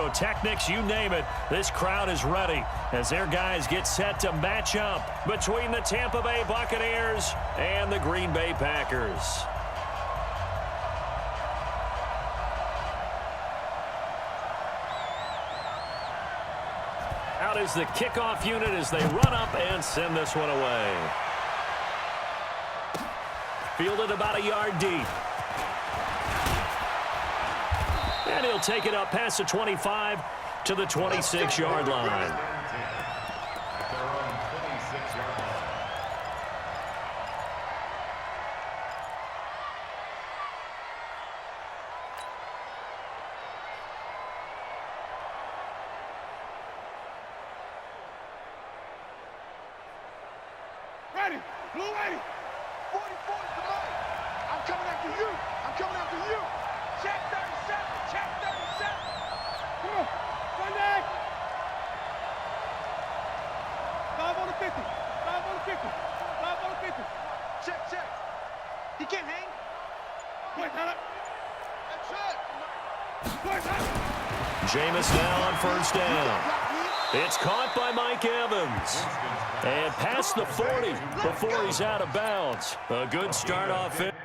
pyrotechnics, you name it. This crowd is ready as their guys get set to match up between the Tampa Bay Buccaneers and the Green Bay Packers. Out is the kickoff unit as they run up and send this one away. Fielded about a yard deep. And he'll take it up past the 25 to the 26-yard line. Ready, blue ready. 44 is the line. I'm coming after you. I'm coming after you. Check 37. Check 37. Come on. Sunday. 5 on the 50. 5 on the 50. 5 on the 50. Check, check. He can't hang. Wait, hold up. That's it. Wait, hold up. Jameis now on first down. It's caught by Mike Evans. And past the 40 before he's out of bounds. A good start offense.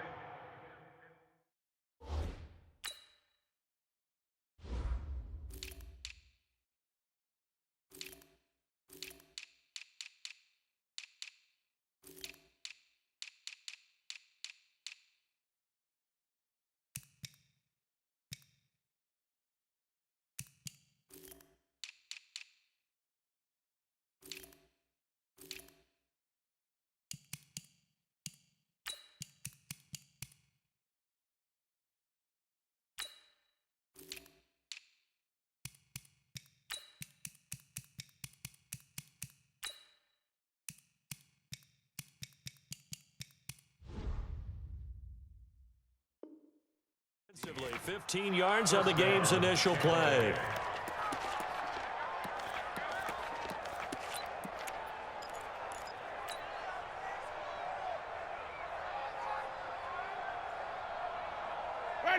Defensively, 15 yards on the game's initial play.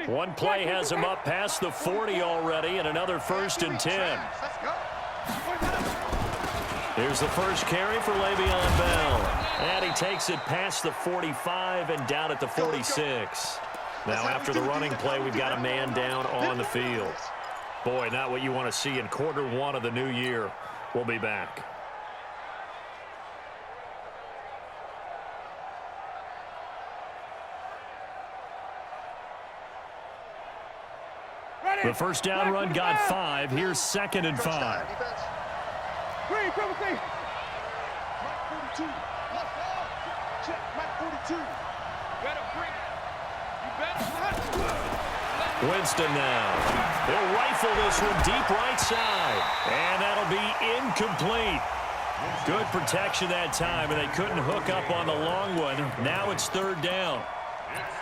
One play has him up past the 40 already, and another 1st and 10. Here's the first carry for Le'Veon Bell. And he takes it past the 45 and down at the 46. Now, after the running play, we've got a man down on the field. Boy, not what you want to see in quarter one of the new year. We'll be back. The first down run got 5. Here's 2nd and 5. Green, cover thing. Mike 42. Check, Mike 42. Better bring it. You better. Winston now. He'll rifle this one deep right side. And that'll be incomplete. Good protection that time, and they couldn't hook up on the long one. Now it's 3rd down.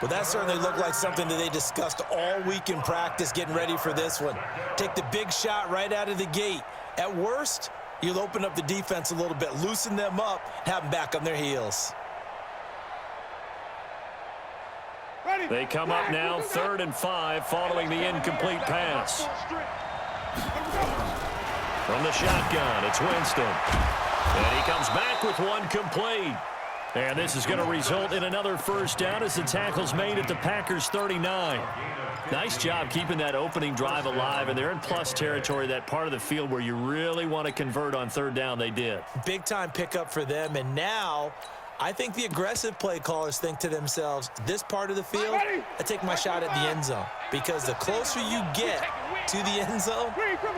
Well, that certainly looked like something that they discussed all week in practice getting ready for this one. Take the big shot right out of the gate. At worst, you'll open up the defense a little bit, loosen them up, have them back on their heels. They come up now 3rd and 5 following the incomplete pass. From the shotgun, it's Winston. And he comes back with one complete. And this is going to result in another first down as the tackle's made at the Packers' 39. Nice job keeping that opening drive alive, and they're in plus territory, that part of the field where you really want to convert on 3rd down. They did. Big-time pickup for them, and now I think the aggressive play callers think to themselves, this part of the field, I take my shot at the end zone, because the closer you get to the end zone,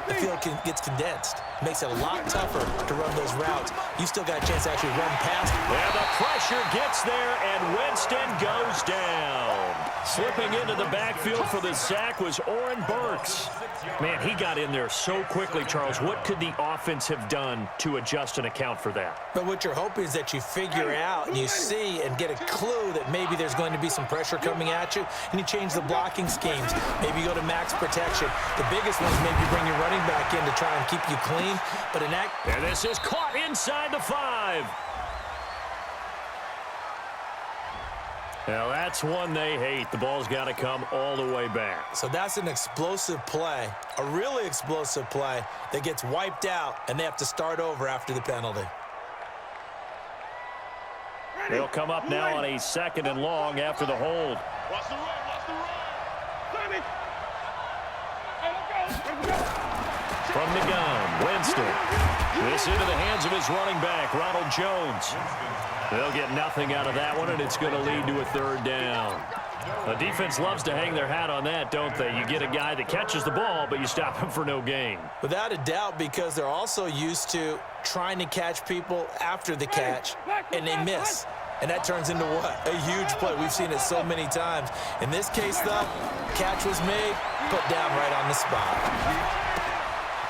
the field gets condensed. Makes it a lot tougher to run those routes. You still got a chance to actually run past. And the pressure gets there, and Winston goes down. Slipping into the backfield for the sack was Oren Burks. Man, he got in there so quickly, Charles. What could the offense have done to adjust and account for that? But what you're hoping is that you figure out and you see and get a clue that maybe there's going to be some pressure coming at you, and you change the blocking schemes. Maybe you go to max protection. The biggest one is maybe bring your running back in to try and keep you clean. But in that... And this is caught inside the 5. Now, that's one they hate. The ball's got to come all the way back. So that's an explosive play, a really explosive play that gets wiped out, and they have to start over after the penalty. They'll come up now on a 2nd and long after the hold. Watch the run, watch the run. From the gun, Winston. This into the hands of his running back, Ronald Jones. They'll get nothing out of that one, and it's going to lead to a 3rd down. The defense loves to hang their hat on that, don't they? You get a guy that catches the ball, but you stop him for no gain. Without a doubt, because they're also used to trying to catch people after the catch, and they miss. And that turns into what? A huge play. We've seen it so many times. In this case, though, catch was made, put down right on the spot.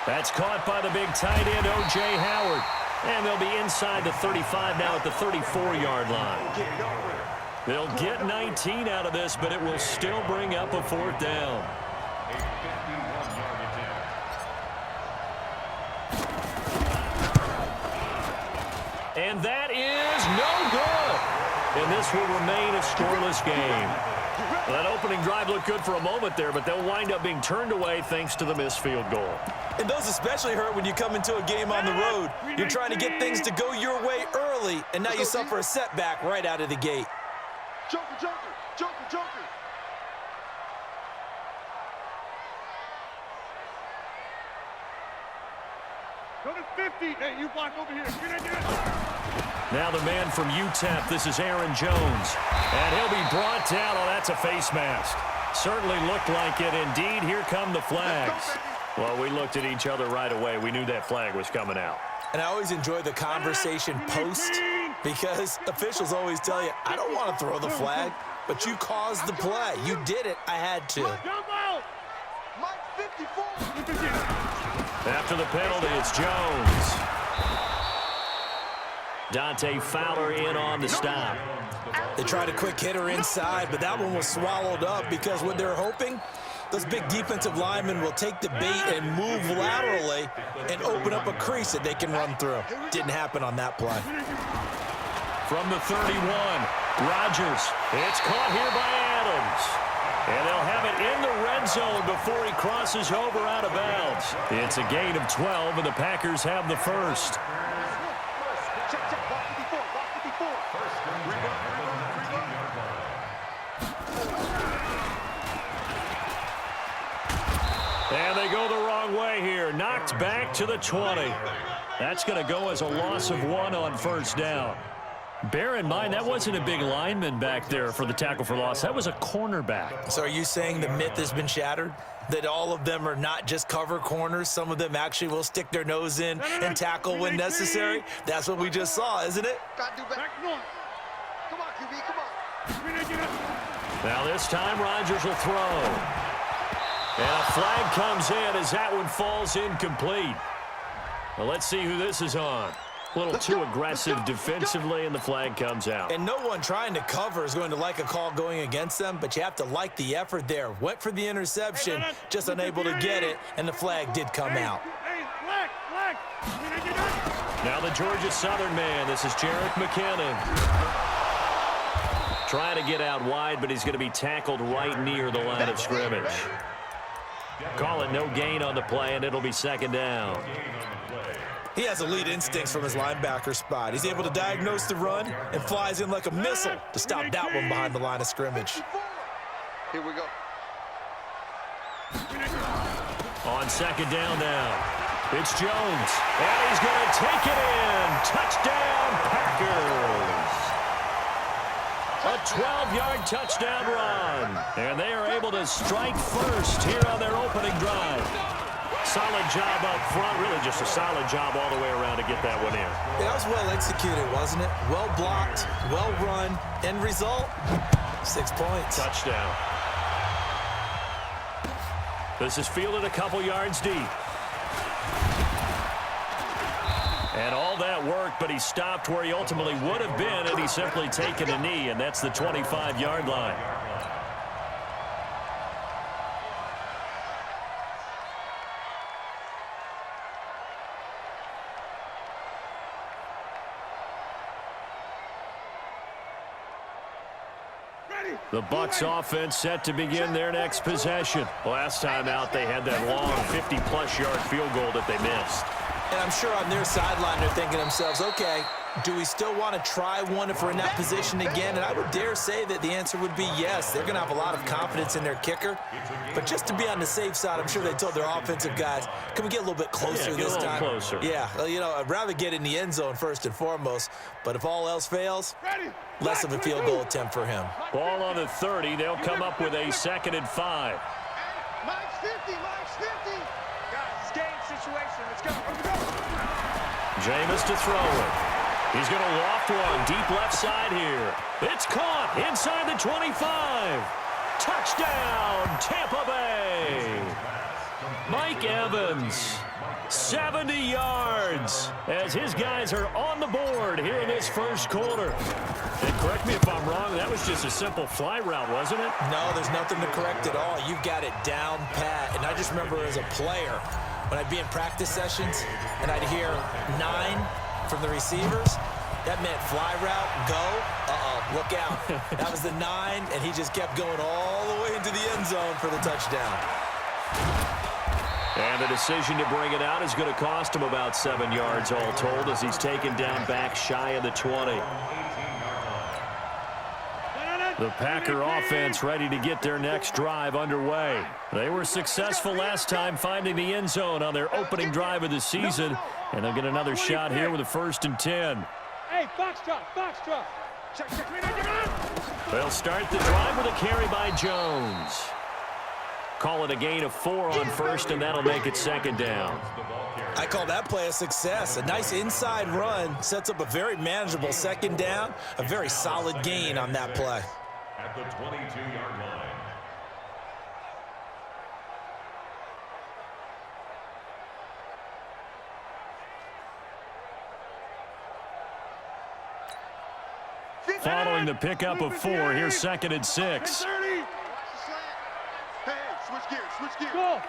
That's caught by the big tight end, O.J. Howard. And they'll be inside the 35 now at the 34-yard line. They'll get 19 out of this, but it will still bring up a 4th down. And that is no good. And this will remain a scoreless game. That opening drive looked good for a moment there, but they'll wind up being turned away thanks to the missed field goal. And those especially hurt when you come into a game on the road. You're trying to get things to go your way early, and now you suffer a setback right out of the gate. Joker, Joker, Joker, Joker. Go to 50. Hey, you block over here. Get in. Now the man from UTEP, this is Aaron Jones. And he'll be brought down. Oh, that's a face mask. Certainly looked like it. Indeed, here come the flags. Well, we looked at each other right away. We knew that flag was coming out. And I always enjoy the conversation post because officials always tell you, I don't want to throw the flag, but you caused the play. You did it. I had to. After the penalty, it's Jones. Dante Fowler in on the stop. They tried a quick hitter inside, but that one was swallowed up because what they're hoping, those big defensive linemen will take the bait and move laterally and open up a crease that they can run through. Didn't happen on that play. From the 31, Rodgers. It's caught here by Adams. And they'll have it in the red zone before he crosses over out of bounds. It's a gain of 12, and the Packers have the first. And they go the wrong way here. Knocked back to the 20. That's going to go as a loss of 1 on 1st down. Bear in mind, that wasn't a big lineman back there for the tackle for loss. That was a cornerback. So are you saying the myth has been shattered? That all of them are not just cover corners? Some of them actually will stick their nose in and tackle when necessary? That's what we just saw, isn't it? Come on, QB, come on. Now this time, Rodgers will throw. And a flag comes in as that one falls incomplete. Well, let's see who this is on. A little too aggressive defensively, and the flag comes out. And no one trying to cover is going to like a call going against them, but you have to like the effort there. Went for the interception, just unable to get it, and the flag did come out. Now the Georgia Southern man, this is Jarek McKinnon. Trying to get out wide, but he's going to be tackled right near the line of scrimmage. Call it no gain on the play, and it'll be 2nd down. He has elite instincts from his linebacker spot. He's able to diagnose the run and flies in like a missile to stop that one behind the line of scrimmage. Here we go. On 2nd down now, it's Jones, and he's going to take it in. Touchdown, Packers. A 12-yard touchdown run, and they are able to strike first here on their opening drive. Solid job up front, really just a solid job all the way around to get that one in. Yeah, that was well executed, wasn't it? Well blocked, well run. End result, 6 points. Touchdown. This is fielded a couple yards deep. And all that worked, but he stopped where he ultimately would have been had he simply taken a knee, and that's the 25-yard line. The Bucs offense set to begin their next possession. Last time out, they had that long 50-plus yard field goal that they missed. And I'm sure on their sideline they're thinking to themselves, okay, do we still want to try one if we're in that position again? And I would dare say that the answer would be yes. They're going to have a lot of confidence in their kicker. But just to be on the safe side, I'm sure they told their offensive guys, can we get a little bit closer this time? Closer. Yeah, well, you know, I'd rather get in the end zone first and foremost. But if all else fails, less of a field goal attempt for him. Ball on the 30. They'll come up with a 2nd and 5. Mike's 50, Mike's 50. Guys, it's game situation. Let's go. Jameis to throw it. He's going to loft one deep left side here. It's caught inside the 25. Touchdown, Tampa Bay. Mike Evans, 70 yards as his guys are on the board here in this first quarter. And correct me if I'm wrong, that was just a simple fly route, wasn't it? No, there's nothing to correct at all. You've got it down pat. And I just remember as a player, when I'd be in practice sessions and I'd hear 9 from the receivers, that meant fly route, go, look out. That was the 9, and he just kept going all the way into the end zone for the touchdown. And the decision to bring it out is going to cost him about 7 yards all told as he's taken down back shy of the 20. The Packer offense ready to get their next drive underway. They were successful last time finding the end zone on their opening drive of the season, and they'll get another shot here with a 1st and 10. Hey, box drop, box drop. Check. They'll start the drive with a carry by Jones. Call it a gain of 4 on 1st, and that'll make it 2nd down. I call that play a success. A nice inside run sets up a very manageable 2nd down, a very solid gain on that play. At the 22-yard line. Following the pickup of 4, here's 2nd and 6. Hey, switch gears. Go.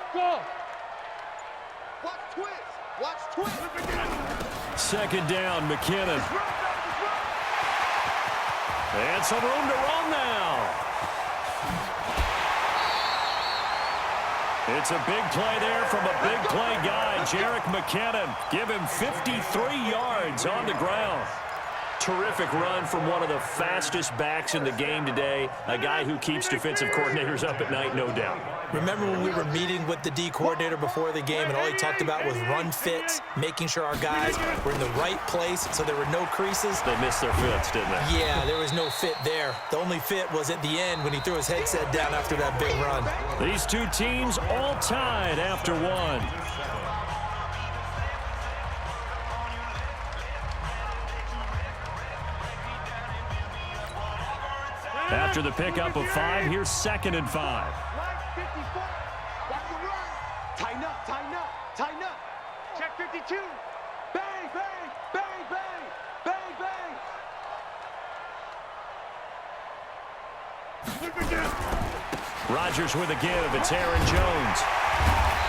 Watch twist. 2nd down, McKinnon. And some room to run now. It's a big play there from a big play guy, Jerick McKinnon. Give him 53 yards on the ground. Terrific run from one of the fastest backs in the game today, a guy who keeps defensive coordinators up at night, no doubt. Remember when we were meeting with the D coordinator before the game and all he talked about was run fits, making sure our guys were in the right place so there were no creases? They missed their fits, didn't they? Yeah, there was no fit there. The only fit was at the end when he threw his headset down after that big run. These two teams all tied after 1. After the pickup of 5, here's 2nd and 5. Tighten up. Check 52. Bang. Rodgers with a give. It's Aaron Jones.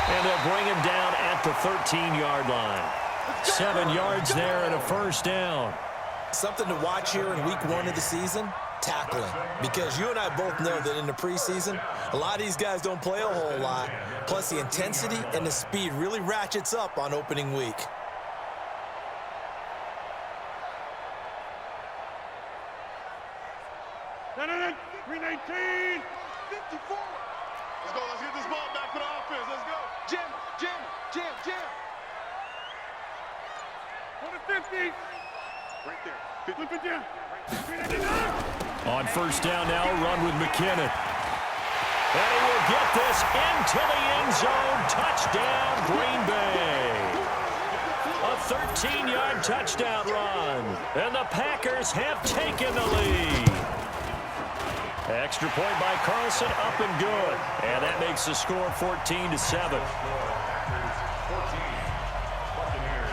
And they'll bring him down at the 13-yard line. 7 yards there and a 1st down. Something to watch here in week 1 of the season, tackling. Because you and I both know that in the preseason, a lot of these guys don't play a whole lot. Plus, the intensity and the speed really ratchets up on opening week. No. 319. 54. Let's go. Let's get this ball back for the offense. Let's go. Jim. 150. Right there. Flip it down. On 1st down now, run with McKinnon. And he will get this into the end zone. Touchdown, Green Bay. A 13-yard touchdown run. And the Packers have taken the lead. Extra point by Carlson, up and good. And that makes the score 14-7.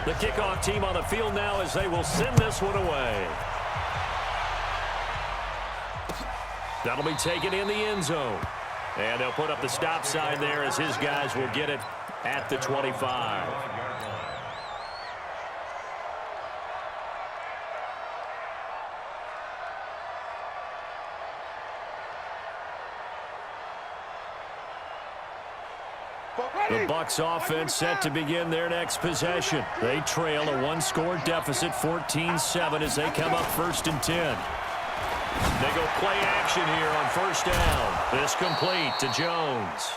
The kickoff team on the field now as they will send this one away. That'll be taken in the end zone. And they'll put up the stop sign there as his guys will get it at the 25. The Bucs offense set to begin their next possession. They trail a one-score deficit, 14-7, as they come up 1st and 10. They go play action here on 1st down. This complete to Jones.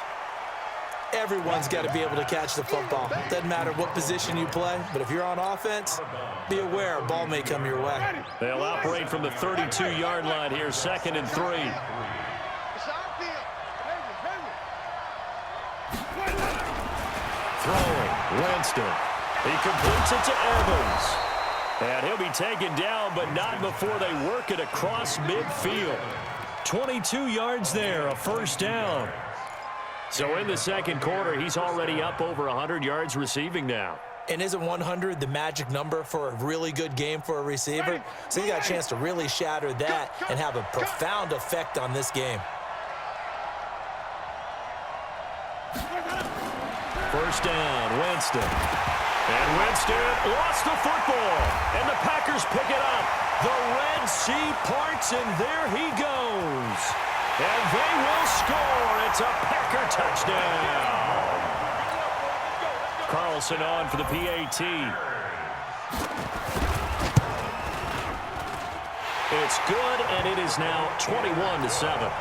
Everyone's got to be able to catch the football. Doesn't matter what position you play, but if you're on offense, be aware a ball may come your way. They'll operate from the 32-yard line here, 2nd and 3. Throwing, Winston. He completes it to Evans. And he'll be taken down, but not before they work it across midfield. 22 yards there, a 1st down. So in the 2nd quarter, he's already up over 100 yards receiving now. And isn't 100 the magic number for a really good game for a receiver? So he's got a chance to really shatter that and have a profound effect on this game. 1st down, Winston. And Winston lost the football. And the Packers pick it up. The Red Sea parts, and there he goes. And they will score. It's a Packer touchdown. Carlson on for the PAT. It's good, and it is now 21-7.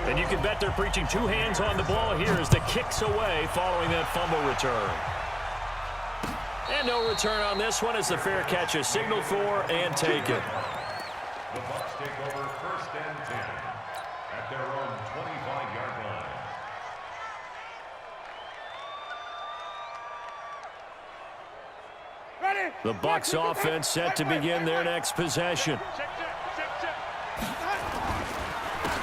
And you can bet they're preaching 2 hands on the ball here as the kick's away following that fumble return. And no return on this one as the fair catch is signaled for and taken. The Bucs take over 1st and 10 at their own 25-yard line. The Bucs offense set to begin their next possession.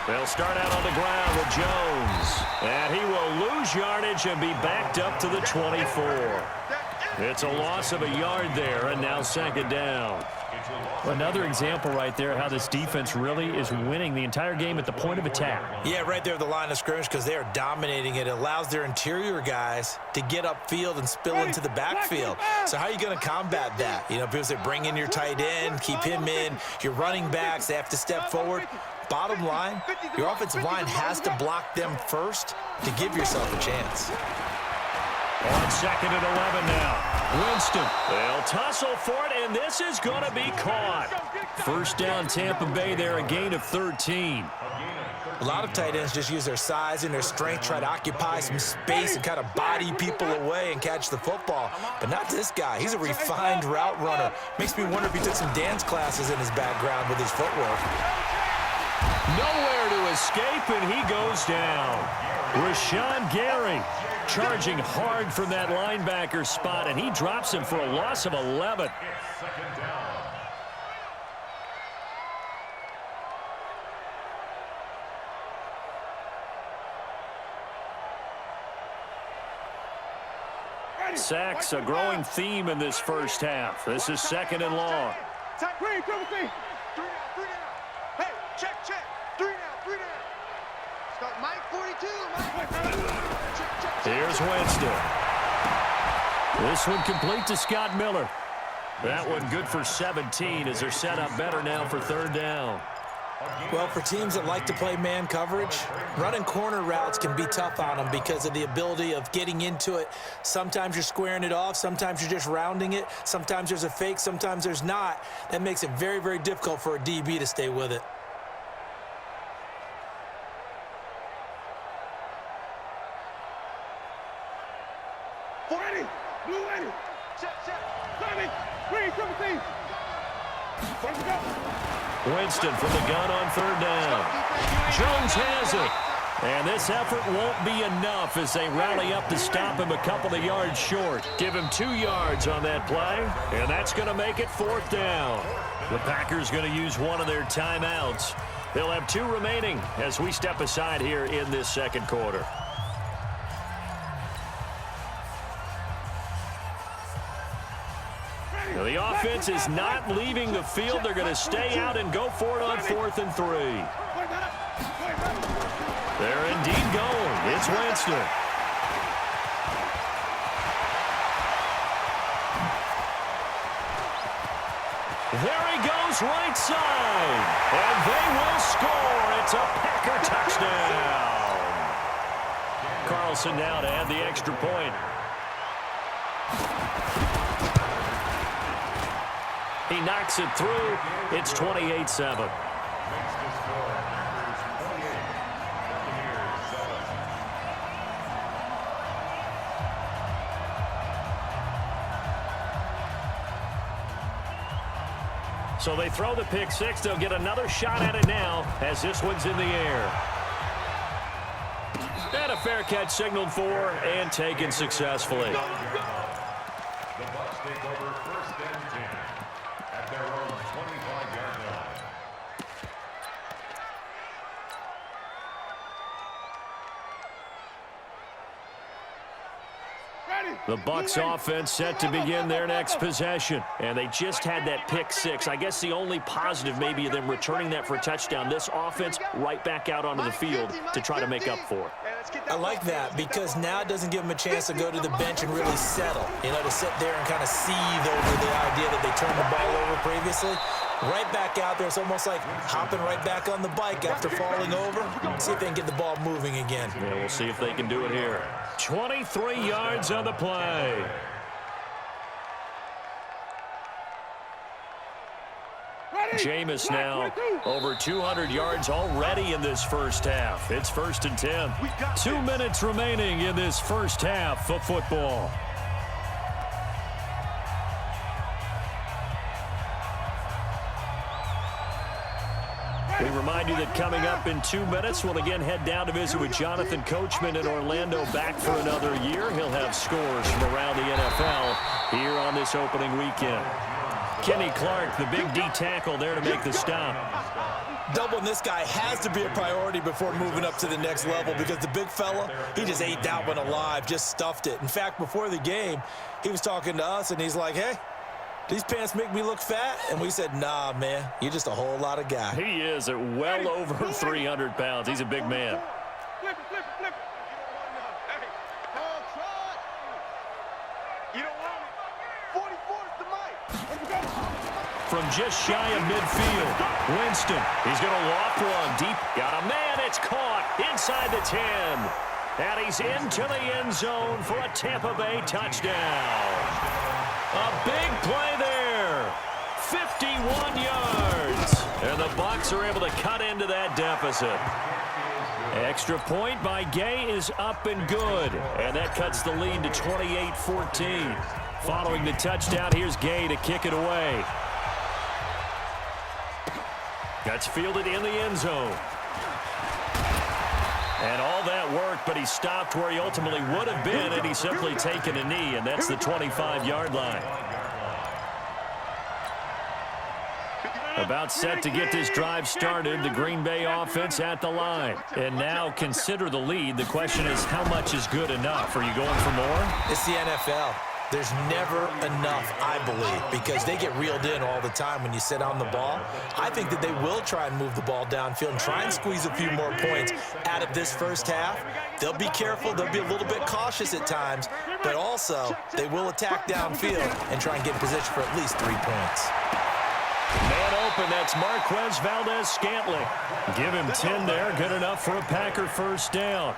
They'll start out on the ground with Jones. And he will lose yardage and be backed up to the 24. It's a loss of a yard there, and now 2nd down. Another example right there how this defense really is winning the entire game at the point of attack. Yeah, right there at the line of scrimmage because they are dominating it. It allows their interior guys to get upfield and spill into the backfield. So how are you going to combat that? You know, people say bring in your tight end, keep him in. Your running backs, they have to step forward. Bottom line, your offensive line has to block them first to give yourself a chance. On 2nd and 11 now. Winston. They'll tussle for it, and this is going to be caught. 1st down, Tampa Bay there, a gain of 13. A lot of tight ends just use their size and their strength, try to occupy some space and kind of body people away and catch the football. But not this guy. He's a refined route runner. Makes me wonder if he took some dance classes in his background with his footwork. Nowhere to escape, and he goes down. Rashawn Gary charging hard from that linebacker spot, and he drops him for a loss of 11. It's 2nd down. Sacks, a growing theme in this 1st half. This is 2nd and long. Green, 3 down. Hey, check. 3 down. Start Mike 42. Here's Winston. This one complete to Scott Miller. That one good for 17 as they're set up better now for 3rd down. Well, for teams that like to play man coverage, running corner routes can be tough on them because of the ability of getting into it. Sometimes you're squaring it off. Sometimes you're just rounding it. Sometimes there's a fake. Sometimes there's not. That makes it very, very difficult for a DB to stay with it. Winston from the gun on 3rd down. Jones has it. And this effort won't be enough as they rally up to stop him a couple of yards short. Give him 2 yards on that play, and that's going to make it 4th down. The Packers going to use one of their timeouts. They'll have 2 remaining as we step aside here in this 2nd quarter. Now, the offense is not leaving the field. They're going to stay out and go for it on 4th and 3. They're indeed going. It's Winston. There he goes right side. And they will score. It's a Packer touchdown. Nelson now to add the extra point. He knocks it through. It's 28-7. So they throw the pick six. They'll get another shot at it now as this one's in the air. And a fair catch signaled for and taken successfully. The Bucs take over 1st and 10 at their own 25-yard line. The Bucs offense set to begin their next possession. And they just had that pick six. I guess the only positive maybe of them returning that for a touchdown. This offense right back out onto the field to try to make up for it. I like that because now it doesn't give them a chance to go to the bench and really settle. You know, to sit there and kind of seethe over the idea that they turned the ball over previously. Right back out there. It's almost like hopping right back on the bike after falling over. See if they can get the ball moving again. Yeah, we'll see if they can do it here. 23 yards on the play. Jameis now over 200 yards already in this first half. It's 1st and 10. 2 minutes remaining in this first half of football. We remind you that coming up in 2 minutes, we'll again head down to visit with Jonathan Coachman in Orlando, back for another year. He'll have scores from around the NFL here on this opening weekend. Kenny Clark, the big D tackle, there to make the stop. Doubling this guy has to be a priority before moving up to the next level because the big fella, he just ate that one alive, just stuffed it. In fact, before the game, he was talking to us, and he's like, hey, these pants make me look fat? And we said, nah, man, you're just a whole lot of guy. He is at well over 300 pounds. He's a big man. Flip it, flip it, flip it. You don't want it. 44 is the mic. From just shy of midfield, Winston, he's going to loft one deep. Got a man, it's caught inside the 10. And he's into the end zone for a Tampa Bay touchdown. A big play there. 51 yards. And the Bucs are able to cut into that deficit. Extra point by Gay is up and good. And that cuts the lead to 28-14. Following the touchdown, here's Gay to kick it away. That's fielded in the end zone. And all that work, but he stopped where he ultimately would have been, and he's simply taken a knee, and that's the 25-yard line. About set to get this drive started, the Green Bay offense at the line. And now consider the lead. The question is, how much is good enough? Are you going for more? It's the NFL. There's never enough, I believe, because they get reeled in all the time when you sit on the ball. I think that they will try and move the ball downfield and try and squeeze a few more points out of this first half. They'll be careful. They'll be a little bit cautious at times, but also they will attack downfield and try and get in position for at least 3 points. Man open, that's Marquez Valdez-Scantling. Give him 10 there, good enough for a Packer first down.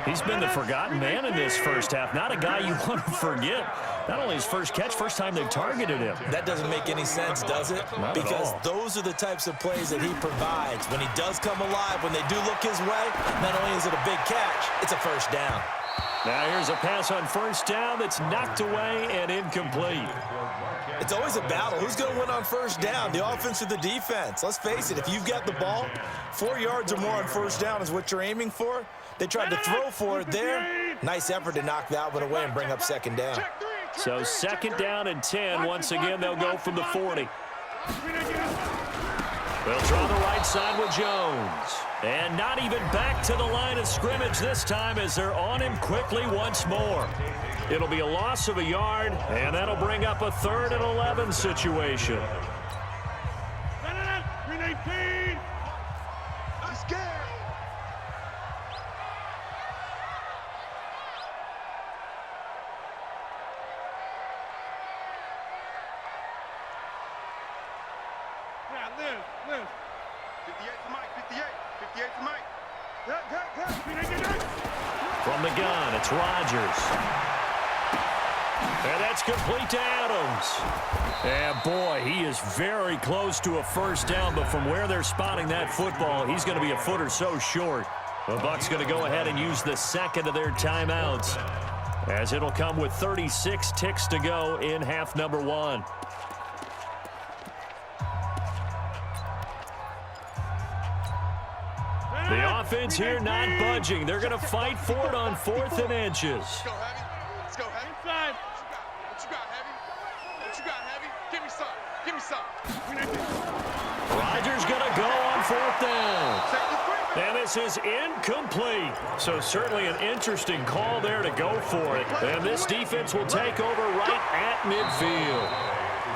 He's been the forgotten man in this first half. Not a guy you want to forget. Not only his first catch, first time they've targeted him. That doesn't make any sense, does it? Not because at all. those are the types of plays that he provides. When he does come alive, when they do look his way, not only is it a big catch, it's a first down. Now here's a pass on first down that's knocked away and incomplete. It's always a battle. Who's going to win on first down, the offense or the defense? Let's face it, if you've got the ball, 4 yards or more on first down is what you're aiming for. They tried to throw for it there. Nice effort to knock that one away and bring up second down. So second down and 10. Once again, they'll go from the 40. They'll draw the right side with Jones. And not even back to the line of scrimmage this time as they're on him quickly once more. It'll be a loss of a yard, and that'll bring up a 3rd and 11 situation. Green 18. I'm scared. Yeah, Liz. 58 to Mike, 58. 58 to Mike. From the gun, it's Rodgers. And that's complete to Adams. And boy, he is very close to a first down, but from where they're spotting that football, he's going to be a foot or so short. The Bucs going to go ahead and use the second of their timeouts, as it'll come with 36 ticks to go in half number one. The offense here not budging. They're going to fight for it on 4th and inches. Let's go, Heavy. Let's go, Heavy. Inside. What you got, Heavy? What you got, Heavy? Give me some. Give me some. Rodgers going to go on 4th down. And this is incomplete. So certainly an interesting call there to go for it. And this defense will take over right at midfield.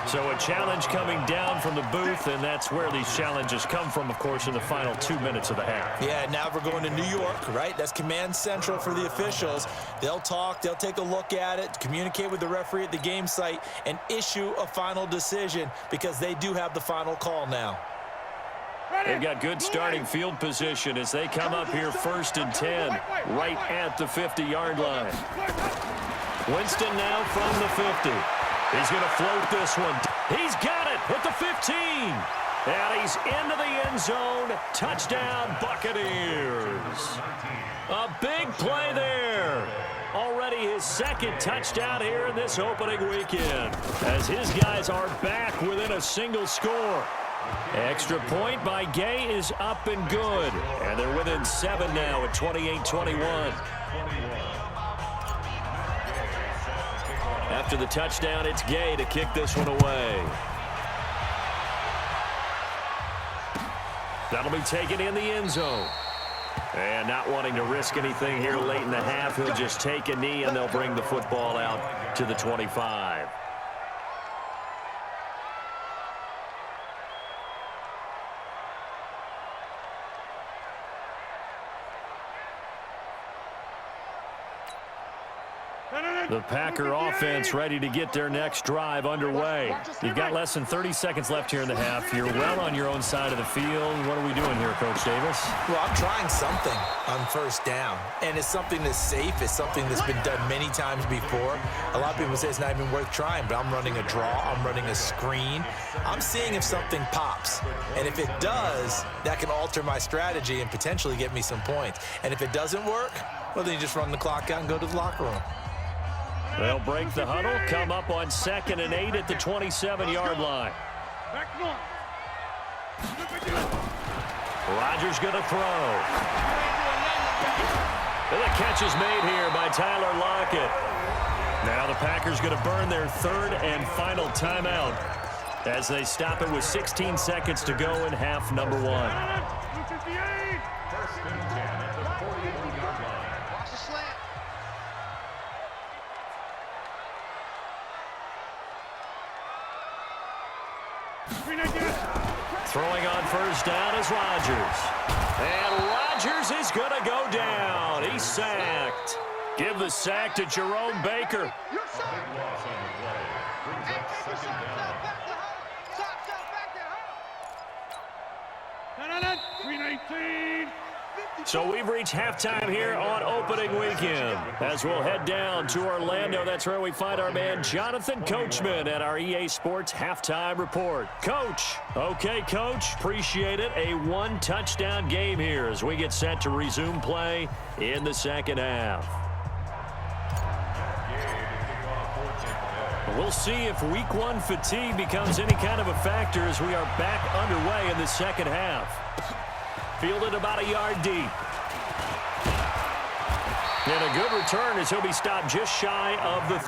So a challenge coming down from the booth, and that's where these challenges come from, of course, in the final 2 minutes of the half. Yeah, now we're going to New York, right? That's command central for the officials. They'll talk, they'll take a look at it, communicate with the referee at the game site, and issue a final decision because they do have the final call now. They've got good starting field position as they come up here 1st and 10, right at the 50-yard line. Winston now from the 50. He's going to float this one. He's got it at the 15. And he's into the end zone. Touchdown, Buccaneers. A big play there. Already his second touchdown here in this opening weekend, as his guys are back within a single score. Extra point by Gay is up and good. And they're within 7 now at 28-21. After the touchdown, it's Gay to kick this one away. That'll be taken in the end zone. And not wanting to risk anything here late in the half, he'll just take a knee and they'll bring the football out to the 25. The Packer offense ready to get their next drive underway. You've got less than 30 seconds left here in the half. You're well on your own side of the field. What are we doing here, Coach Davis? Well, I'm trying something on first down, and it's something that's safe. It's something that's been done many times before. A lot of people say it's not even worth trying, but I'm running a draw. I'm running a screen. I'm seeing if something pops, and if it does, that can alter my strategy and potentially get me some points. And if it doesn't work, well, then you just run the clock out and go to the locker room. They'll break the huddle, come up on 2nd and 8 at the 27-yard line. Rodgers going to throw. And the catch is made here by Tyler Lockett. Now the Packers going to burn their 3rd and final timeout as they stop it with 16 seconds to go in half number one. 1st and 10 at the 41-yard line. Watch the slant. Throwing on first down is Rodgers. And Rodgers is going to go down. He's sacked. Give the sack to Jerome Baker. Big loss on the play. Brings up 2nd down. So we've reached halftime here on opening weekend. As we'll head down to Orlando, that's where we find our man Jonathan Coachman at our EA Sports Halftime Report. Coach. Okay, Coach. Appreciate it. A 1-touchdown game here as we get set to resume play in the second half. We'll see if week 1 fatigue becomes any kind of a factor as we are back underway in the second half. Fielded about a yard deep. And a good return as he'll be stopped just shy of the